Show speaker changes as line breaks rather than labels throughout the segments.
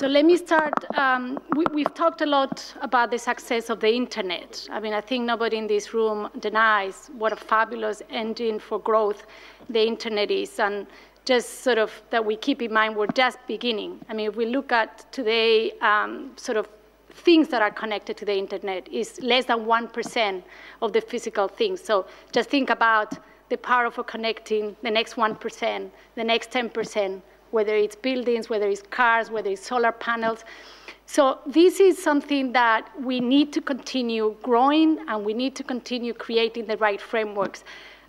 So let me start. We've talked a lot about the success of the internet. I mean, I think nobody in this room denies what a fabulous engine for growth the internet is. And just sort of that we keep in mind, we're just beginning. I mean, if we look at today, sort of things that are connected to the internet is less than 1% of the physical things. So just think about the power of connecting the next 1%, the next 10%, whether it's buildings, whether it's cars, whether it's solar panels. So this is something that we need to continue growing, and we need to continue creating the right frameworks.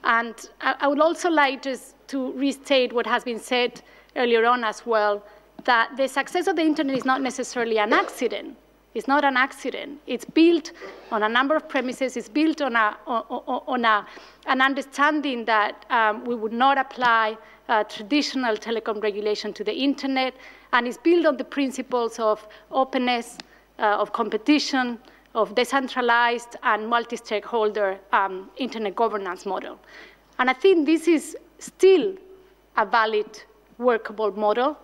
And I would also like just to restate what has been said earlier on as well, that the success of the internet is not necessarily an accident. It's not an accident. It's built on a number of premises. It's built on an understanding that we would not apply traditional telecom regulation to the internet, and it's built on the principles of openness, of competition, of decentralized and multi-stakeholder internet governance model. And I think this is still a valid, workable model,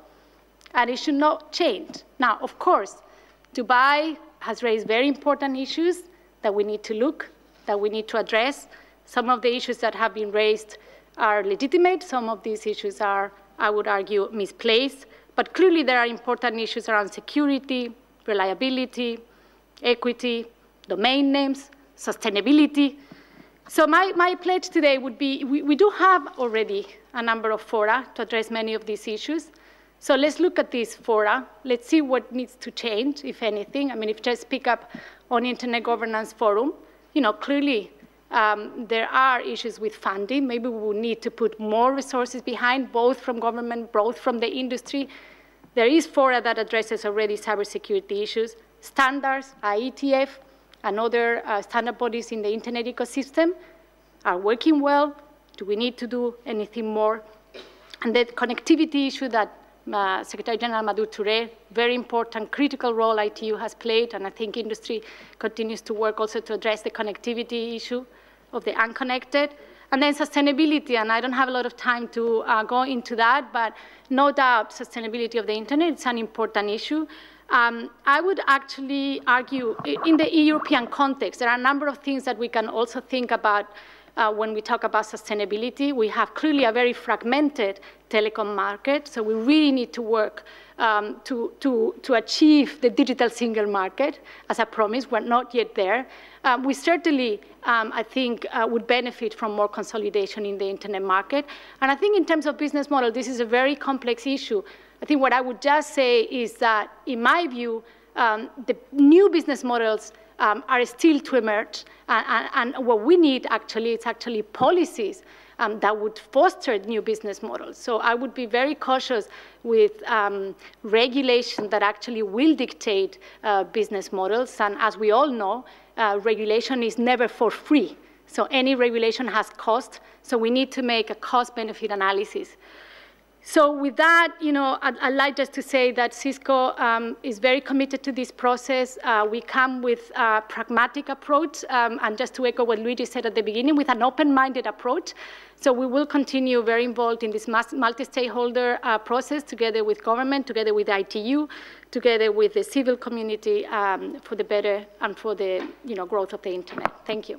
and it should not change. Now, of course, Dubai has raised very important issues that we need to look, that we need to address. Some of the issues that have been raised are legitimate. Some of these issues are, I would argue, misplaced. But clearly there are important issues around security, reliability, equity, domain names, sustainability. So my pledge today would be, we do have already a number of fora to address many of these issues. So let's look at these fora. Let's see what needs to change, if anything. I mean, if you just pick up on Internet Governance Forum, you know, clearly there are issues with funding. Maybe we will need to put more resources behind, both from government, both from the industry. There is fora that addresses already cybersecurity issues. Standards, IETF, and other standard bodies in the internet ecosystem are working well. Do we need to do anything more? And the connectivity issue that Secretary General Madhu Touré, very important, critical role ITU has played, and I think industry continues to work also to address the connectivity issue of the unconnected. And then sustainability, and I don't have a lot of time to go into that, but no doubt sustainability of the internet is an important issue. I would actually argue in the European context, there are a number of things that we can also think about when we talk about sustainability. We have clearly a very fragmented telecom market, so we really need to work to achieve the digital single market as a promise. We're not yet there. We certainly, I think, would benefit from more consolidation in the internet market. And I think in terms of business model, this is a very complex issue. I think what I would just say is that, in my view, the new business models are still to emerge, and what we need actually is actually policies that would foster new business models. So I would be very cautious with regulation that actually will dictate business models. And as we all know, regulation is never for free. So any regulation has cost. So we need to make a cost-benefit analysis. So with that, you know, I'd like just to say that Cisco is very committed to this process. We come with a pragmatic approach, and just to echo what Luigi said at the beginning, with an open-minded approach. So we will continue very involved in this multi-stakeholder process, together with government, together with ITU, together with the civil community, for the better and for the growth of the internet. Thank you.